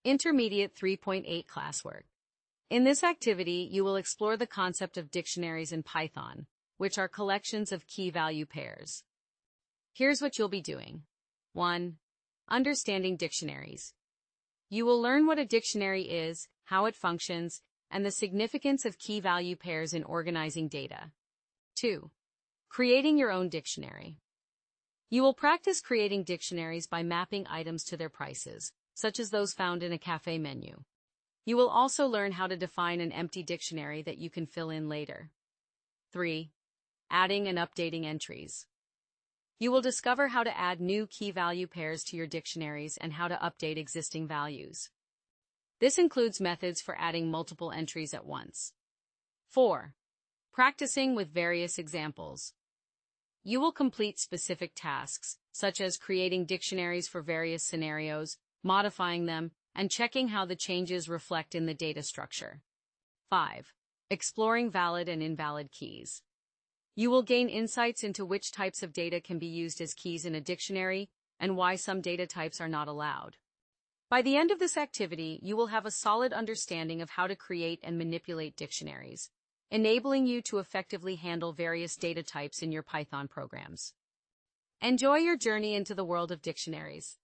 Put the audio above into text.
Intermediate 3.8 Classwork. In this activity, you will explore the concept of dictionaries in Python, which are collections of key-value pairs. Here's what you'll be doing. 1. Understanding dictionaries. You will learn what a dictionary is, how it functions, and the significance of key-value pairs in organizing data. 2. Creating your own dictionary. You will practice creating dictionaries by mapping items to their prices, such as those found in a café menu. You will also learn how to define an empty dictionary that you can fill in later. 3. Adding and updating entries. You will discover how to add new key-value pairs to your dictionaries and how to update existing values. This includes methods for adding multiple entries at once. 4. Practicing with various examples. You will complete specific tasks, such as creating dictionaries for various scenarios, modifying them, and checking how the changes reflect in the data structure. 5. Exploring valid and invalid keys. You will gain insights into which types of data can be used as keys in a dictionary and why some data types are not allowed. By the end of this activity, you will have a solid understanding of how to create and manipulate dictionaries, enabling you to effectively handle various data types in your Python programs. Enjoy your journey into the world of dictionaries.